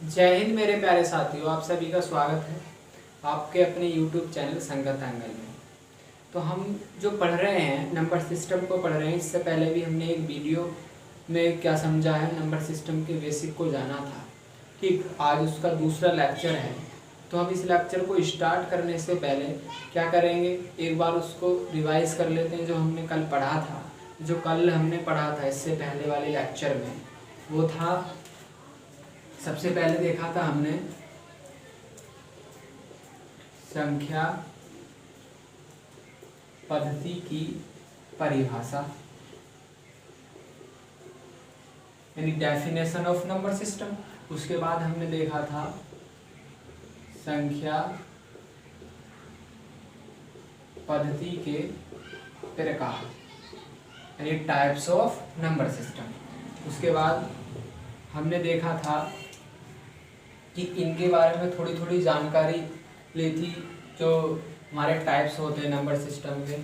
जय हिंद मेरे प्यारे साथियों, आप सभी का स्वागत है आपके अपने YouTube चैनल संगत एंगल में। तो हम जो पढ़ रहे हैं नंबर सिस्टम को पढ़ रहे हैं। इससे पहले भी हमने एक वीडियो में क्या समझा है, नंबर सिस्टम के बेसिक को जाना था। ठीक, आज उसका दूसरा लेक्चर है। तो हम इस लेक्चर को स्टार्ट करने से पहले क्या करेंगे, एक बार उसको रिवाइज कर लेते हैं। जो हमने कल पढ़ा था, जो कल हमने पढ़ा था इससे पहले वाले लेक्चर में, वो था, सबसे पहले देखा था हमने संख्या पद्धति की परिभाषा, यानी डेफिनेशन ऑफ नंबर सिस्टम। उसके बाद हमने देखा था संख्या पद्धति के प्रकार, यानी टाइप्स ऑफ नंबर सिस्टम। उसके बाद हमने देखा था कि इनके बारे में थोड़ी थोड़ी जानकारी ली थी, जो हमारे टाइप्स होते हैं नंबर सिस्टम के।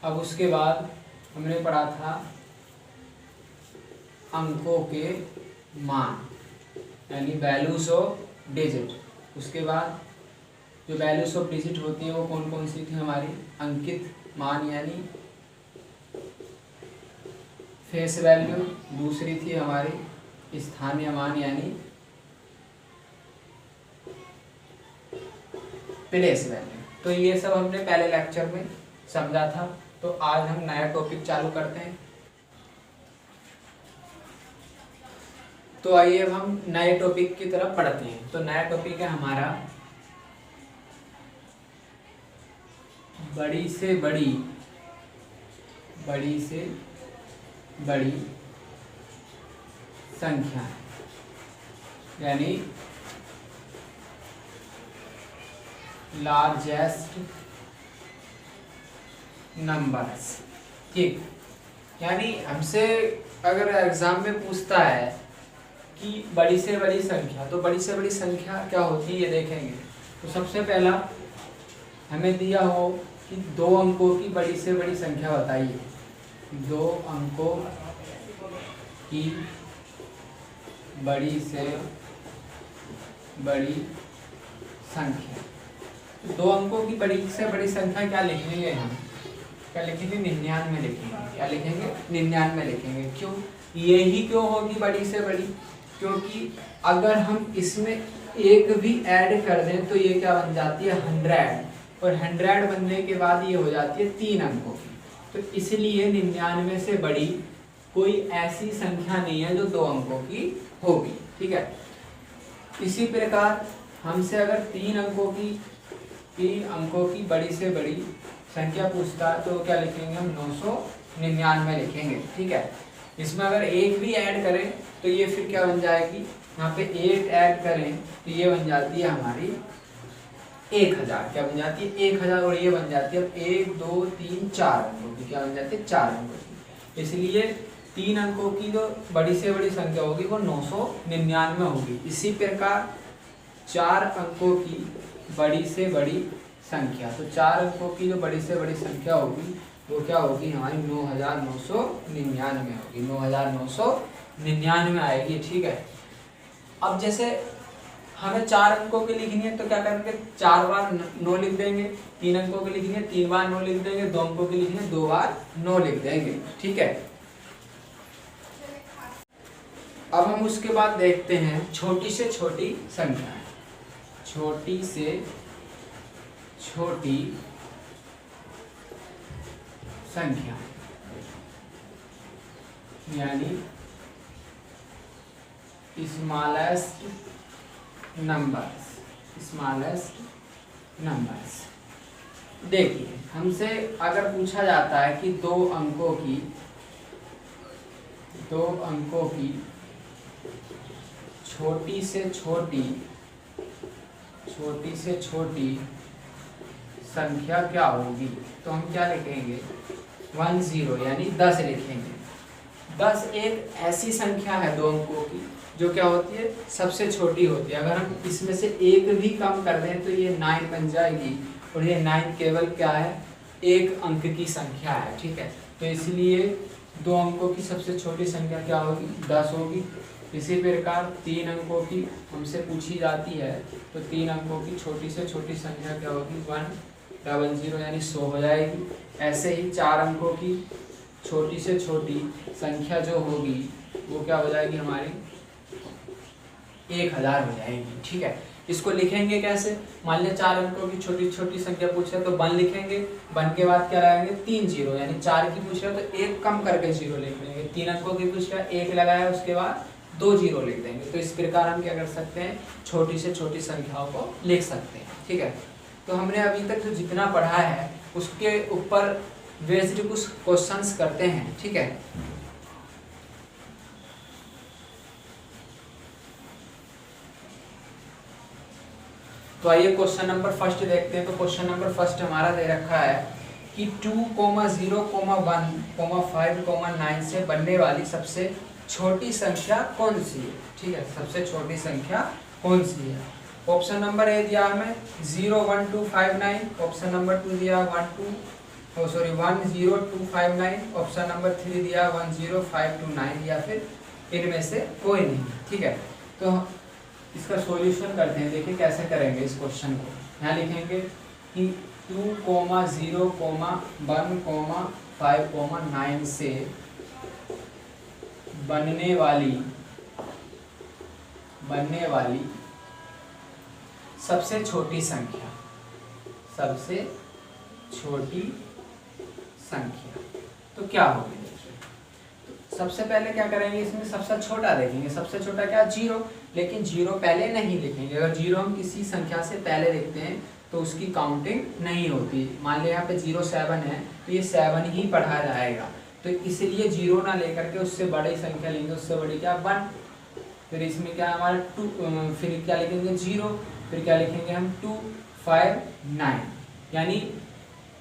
अब उसके बाद हमने पढ़ा था अंकों के मान, यानी वैल्यूज ऑफ डिजिट। उसके बाद जो वैल्यूज ऑफ डिजिट होती है वो कौन कौन सी थी हमारी, अंकित मान यानी फेस वैल्यू, दूसरी थी हमारी स्थानीय मान यानी प्लेस वैल्यू। तो ये सब हमने पहले लेक्चर में समझा था। तो आज हम नया टॉपिक चालू करते हैं। तो आइए अब हम नए टॉपिक की तरफ पढ़ते हैं। तो नया टॉपिक है हमारा बड़ी से बड़ी संख्या, यानी लार्जेस्ट नंबर्स। ठीक, यानी हमसे अगर एग्जाम में पूछता है कि बड़ी से बड़ी संख्या, तो बड़ी से बड़ी संख्या क्या होती है ये देखेंगे। तो सबसे पहला हमें दिया हो कि 2 अंकों की बड़ी से बड़ी संख्या बताइए। 2 अंकों की बड़ी से बड़ी संख्या। 2 अंकों की बड़ी से बड़ी संख्या क्या लिखेंगे हम, क्या लिखेंगे, 99 लिखेंगे। क्या लिखेंगे, 99 लिखेंगे। क्यों, यही क्यों होगी बड़ी से बड़ी, क्योंकि अगर हम इसमें एक भी ऐड कर दें तो ये क्या बन जाती है 100, और 100 बनने के बाद ये हो जाती है 3 अंकों की। तो इसलिए 99 से बड़ी कोई ऐसी संख्या नहीं है जो 2 अंकों की होगी। ठीक है, इसी प्रकार हमसे अगर 3 अंकों की बड़ी से बड़ी संख्या पूछता है तो क्या लिखेंगे हम, 999 लिखेंगे। ठीक है, इसमें अगर एक भी ऐड करें तो ये फिर क्या बन जाएगी, यहाँ पे 8 ऐड करें तो ये बन जाती है हमारी 1000। क्या बन जाती है, 1000, और ये बन जाती है 1 2 3 4 अंकों की। क्या बन जाती है, 4 अंकों की। इसलिए 3 अंकों की जो बड़ी से बड़ी संख्या होगी वो 999 होगी। इसी प्रकार 4 अंकों की बड़ी से बड़ी संख्या, तो 4 अंकों की जो बड़ी से बड़ी संख्या होगी वो क्या होगी हमारी 9999 होगी, 9999 आएगी। ठीक है, अब जैसे हमें 4 अंकों की लिखनी है तो क्या करेंगे, 4 बार 9 लिख देंगे। 3 अंकों की लिखनी है 3 बार 9 लिख देंगे। 2 अंकों की लिखनी है 2 बार 9 लिख देंगे। ठीक है, अब हम उसके बाद देखते हैं छोटी से छोटी संख्या। छोटी से छोटी संख्या यानी स्मॉलेस्ट नंबर्स। देखिए, हमसे अगर पूछा जाता है कि 2 अंकों की छोटी से छोटी संख्या क्या होगी, तो हम क्या लिखेंगे, 10 यानी 10 लिखेंगे। 10 एक ऐसी संख्या है 2 अंकों की जो क्या होती है, सबसे छोटी होती है। अगर हम इसमें से एक भी कम कर दें तो ये 9 बन जाएगी, और ये 9 केवल क्या है, 1 अंक की संख्या है। ठीक है, तो इसलिए 2 अंकों की सबसे छोटी संख्या क्या होगी, 10 होगी। इसी प्रकार 3 अंकों की हमसे पूछी जाती है, तो 3 अंकों की छोटी से छोटी संख्या क्या होगी 100 यानी 100 हो जाएगी। ऐसे ही 4 अंकों की छोटी से छोटी संख्या जो होगी वो क्या हो जाएगी हमारी 1000 हो जाएगी। ठीक है, इसको लिखेंगे कैसे? मान लिया 4 अंकों की छोटी छोटी संख्या पूछ रहे तो 1 लिखेंगे, 1 के बाद क्या लगाएंगे 3 जीरो, यानी 4 की पूछ रहे तो 1 कम करके जीरो लिख देंगे। 3 अंकों की पूछ रहे 1 लगाया उसके बाद 2 जीरो लिख देंगे। तो इस प्रकार हम क्या कर सकते हैं, छोटी से छोटी संख्याओं को लिख सकते हैं। ठीक है, तो हमने अभी तक जो जितना पढ़ा है उसके ऊपर बेस्ड कुछ क्वेश्चंस करते हैं। ठीक है, तो आइए क्वेश्चन नंबर फर्स्ट देखते हैं। तो क्वेश्चन नंबर फर्स्ट हमारा दे रखा है कि 2, 0, 1, 5, 9 से बनने वाली सबसे छोटी संख्या कौन सी है। ठीक है, सबसे छोटी संख्या कौन सी है। ऑप्शन नंबर ए दिया हमें 0, 1, 2, 5, 9। ऑप्शन नंबर 2 दिया 1, 0, 2, 5, 9। ऑप्शन नंबर 3 दिया 1, 0, 5, 2, 9, या फिर इनमें से कोई नहीं। ठीक है, तो इसका सॉल्यूशन करते हैं। देखिए कैसे करेंगे इस क्वेश्चन को। यहाँ लिखेंगे कि 2, 0, 1, 5, 9 से बनने वाली सबसे छोटी संख्या, सबसे छोटी संख्या तो क्या होगी। तो सबसे पहले क्या करेंगे, इसमें सबसे छोटा देखेंगे। सबसे छोटा क्या 0, लेकिन 0 पहले नहीं लिखेंगे। अगर 0 हम किसी संख्या से पहले लिखते हैं तो उसकी काउंटिंग नहीं होती। मान लिया यहाँ पे 0, 7 है तो ये 7 ही पढ़ा जाएगा। तो इसलिए 0 ना लेकर के उससे बड़ी संख्या लेंगे। उससे बड़ी क्या 1, फिर इसमें क्या हमारा 2, फिर क्या लिखेंगे 0, फिर क्या लिखेंगे हम 2, 5, 9। यानी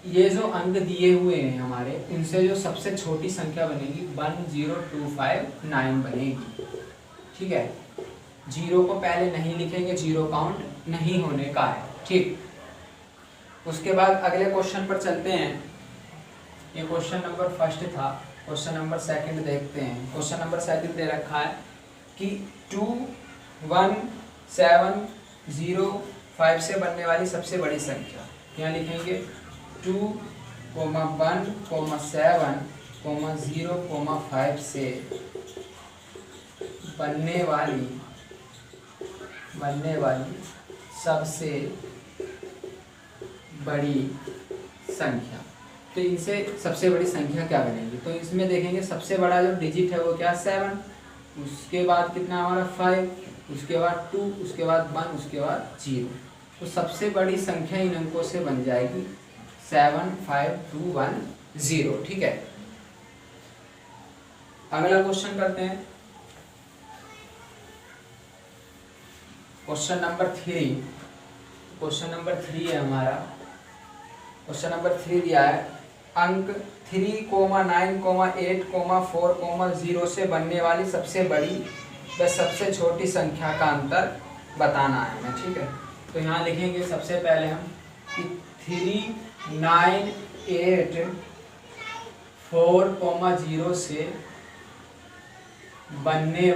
ये जो अंक दिए हुए हैं हमारे, इनसे जो सबसे छोटी संख्या बनेगी 1, 0, 2, 5, 9 बनेगी। ठीक है, 0 को पहले नहीं लिखेंगे, 0 काउंट नहीं होने का है। ठीक, उसके बाद अगले क्वेश्चन पर चलते हैं। ये क्वेश्चन नंबर फर्स्ट था। क्वेश्चन नंबर सेकंड देखते हैं। क्वेश्चन नंबर सेकंड दे रखा है कि 2, 1, 7, 0, 5 से बनने वाली सबसे बड़ी संख्या। यहाँ लिखेंगे 2, 1, 7, 0, 5 से बनने वाली सबसे बड़ी संख्या। तो इनसे सबसे बड़ी संख्या क्या बनेगी। तो इसमें देखेंगे सबसे बड़ा जो डिजिट है वो क्या 7, उसके बाद कितना हमारा 5, उसके बाद 2, उसके बाद 1, उसके बाद 0। तो सबसे बड़ी संख्या इन अंकों से बन जाएगी 7, 5, 2, 1, 0। ठीक है, अगला क्वेश्चन करते हैं। Question number 3। क्वेश्चन नंबर 3 है हमारा। क्वेश्चन नंबर 3 दिया है अंक 3, 9, 8, 4, 0 से बनने वाली सबसे बड़ी व सबसे छोटी संख्या का अंतर बताना है हमें। ठीक है, तो यहाँ लिखेंगे सबसे पहले हम कि 3, 9, 8, 4, 0 से बनने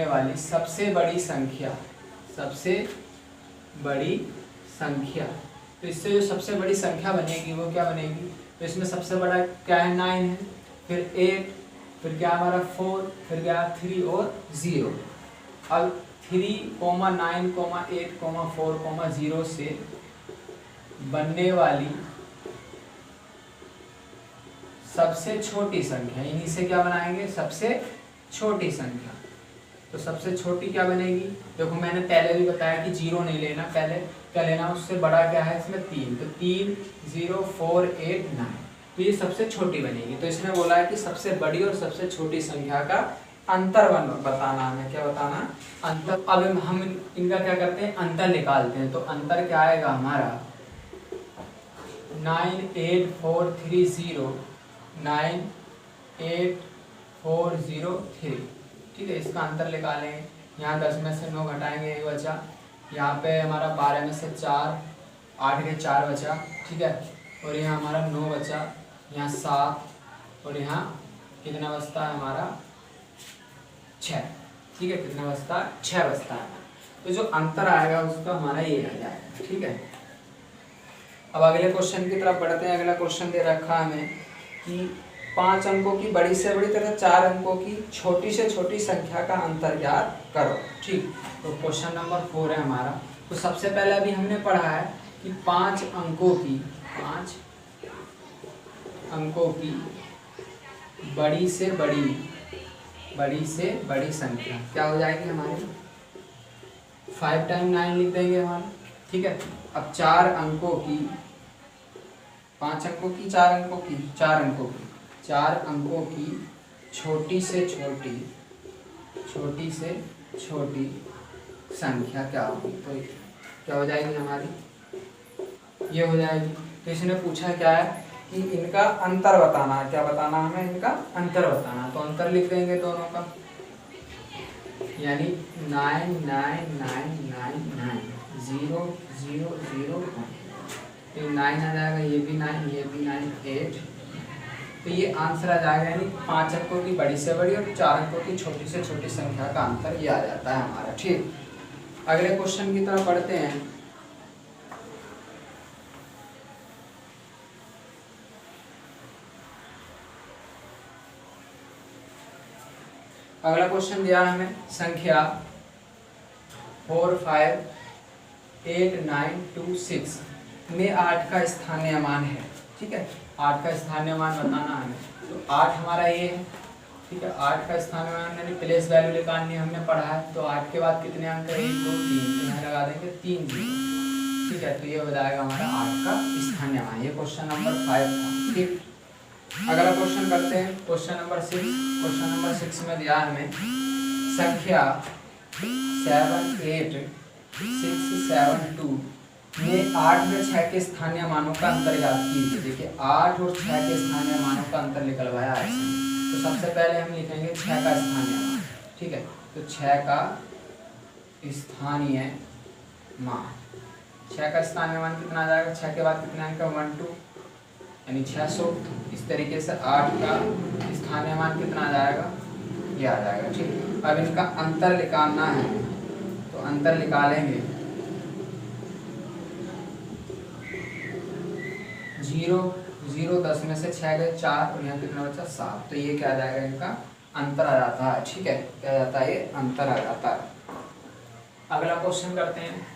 वाली सबसे बड़ी संख्या, सबसे बड़ी संख्या। तो इससे जो सबसे बड़ी संख्या बनेगी वो क्या बनेगी। तो इसमें सबसे बड़ा क्या है 9 है, फिर 8, फिर क्या हमारा 4, फिर क्या 3 और 0। अब 3, 9, 8, 4, 0 से बनने वाली सबसे छोटी संख्या, इन्हीं से क्या बनाएंगे सबसे छोटी संख्या। तो सबसे छोटी क्या बनेगी, देखो मैंने पहले भी बताया कि 0 नहीं लेना, पहले क्या लेना, उससे बड़ा क्या है इसमें 3। तो 3, 0, 4, 8, 9, तो ये सबसे छोटी बनेगी। तो इसमें बोला है कि सबसे बड़ी और सबसे छोटी संख्या का अंतर बताना है। क्या बताना, अंतर। अब हम इनका क्या करते हैं, अंतर निकालते हैं। तो अंतर क्या आएगा हमारा 9, 8, 4, 3, 0, 9, 8, 4, 0, 3। ठीक है, इसका अंतर निकालेंगे। यहाँ 10 में से 9 घटाएंगे 1 बचा। यहाँ पे हमारा 12 में से 4, 8 के 4 बचा। ठीक है, और यहाँ हमारा 9 बचा, यहाँ 7, और यहाँ कितना बचता है हमारा 6। ठीक है, कितना बचता है? 6 बचता है। तो जो अंतर आएगा उसका हमारा ये आ जाएगा। ठीक है, अब अगले क्वेश्चन की तरफ बढ़ते हैं। अगला क्वेश्चन दे रखा है हमें कि 5 अंकों की बड़ी से बड़ी तथा 4 अंकों की छोटी से छोटी संख्या का अंतर ज्ञात करो। ठीक, तो क्वेश्चन नंबर 4 है हमारा। तो सबसे पहले अभी हमने पढ़ा है कि 5 अंकों की बड़ी से बड़ी संख्या क्या हो जाएगी हमारी? 5 टाइम 9 लिख देंगे हमारे। ठीक है, अब 4 अंकों की 5 अंकों की 4 अंकों की छोटी से छोटी संख्या क्या होगी? तो क्या हो जाएगी हमारी? ये हो जाएगी। तो इसने पूछा क्या है कि इनका अंतर बताना है। क्या बताना है हमें? इनका अंतर बताना है। तो अंतर लिख देंगे दोनों का, यानी 9 9 9 9 9 0 0 0 1। 9 आ जाएगा, ये भी 9 ये भी 9 8। तो ये आंसर आ जाएगा, यानी 5 अंकों की बड़ी से बड़ी और 4 अंकों की छोटी से छोटी संख्या का अंतर ये आ जाता है हमारा। ठीक, अगले क्वेश्चन की तरफ बढ़ते हैं। अगला क्वेश्चन दिया है हमें संख्या 4 5 8 9 2 6 में 8 का स्थानीय मान है। ठीक है, 8 का स्थानीय मान बताना है। तो 8 हमारा ये है। ठीक है, 8 का स्थानीय मान यानी प्लेस वैल्यू निकालनी हमने पढ़ा है। तो 8 के बाद कितने अंक है? 1 2 3, तो यहाँ लगा देंगे 3 0। ठीक है, तो ये हो जाएगा हमारा 8 का स्थानीय मान। ये क्वेश्चन नंबर 5 था। ठीक, अगला क्वेश्चन करते हैं, क्वेश्चन नंबर 6। क्वेश्चन नंबर 6 में दिया हमें संख्या 7 8 6 7 2 में 8 में 6 के स्थानीय मानों का अंतर ज्ञात कीजिए। देखिए 8 और 6 के स्थानीय मानों का अंतर निकलवाया है इसने। तो सबसे पहले हम लिखेंगे 6 का स्थानीय मान। ठीक है, तो 6 का स्थानीय मान, 6 का स्थानीय मान कितना आ जाएगा? 6 के बाद कितने अंक? 1 2, यानी 600। इस तरीके से 8 का स्थानीय मान कितना आ जाएगा? ये आ जाएगा। ठीक, अब इनका अंतर निकालना है, तो अंतर निकालेंगे 0 0 10 में से 6 गए 4 और यहाँ कितना बचा? 7। तो ये क्या आ जाएगा? इनका अंतर आ जाता है। ठीक है, क्या जाता है? ये अंतर आ जाता है। अगला क्वेश्चन करते हैं।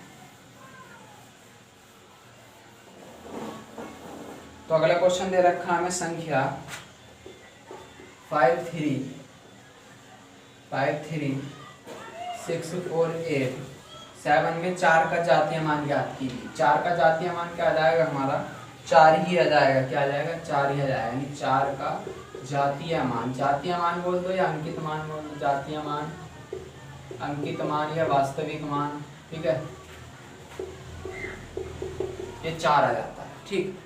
तो अगला क्वेश्चन दे रखा हमें संख्या 5 3 6 4 8 7 में 4 का जातीय मान ज्ञात कीजिए। 4 का जातीय मान क्या आ जाएगा हमारा? 4 ही आ जाएगा। क्या आ जाएगा? 4 ही आ जाएगा, यानी 4 का जातीय मान बोल दो या अंकित मान बोल दो। जातीय मान, अंकित मान या वास्तविक मान। ठीक है, ये 4 आ जाता है। ठीक,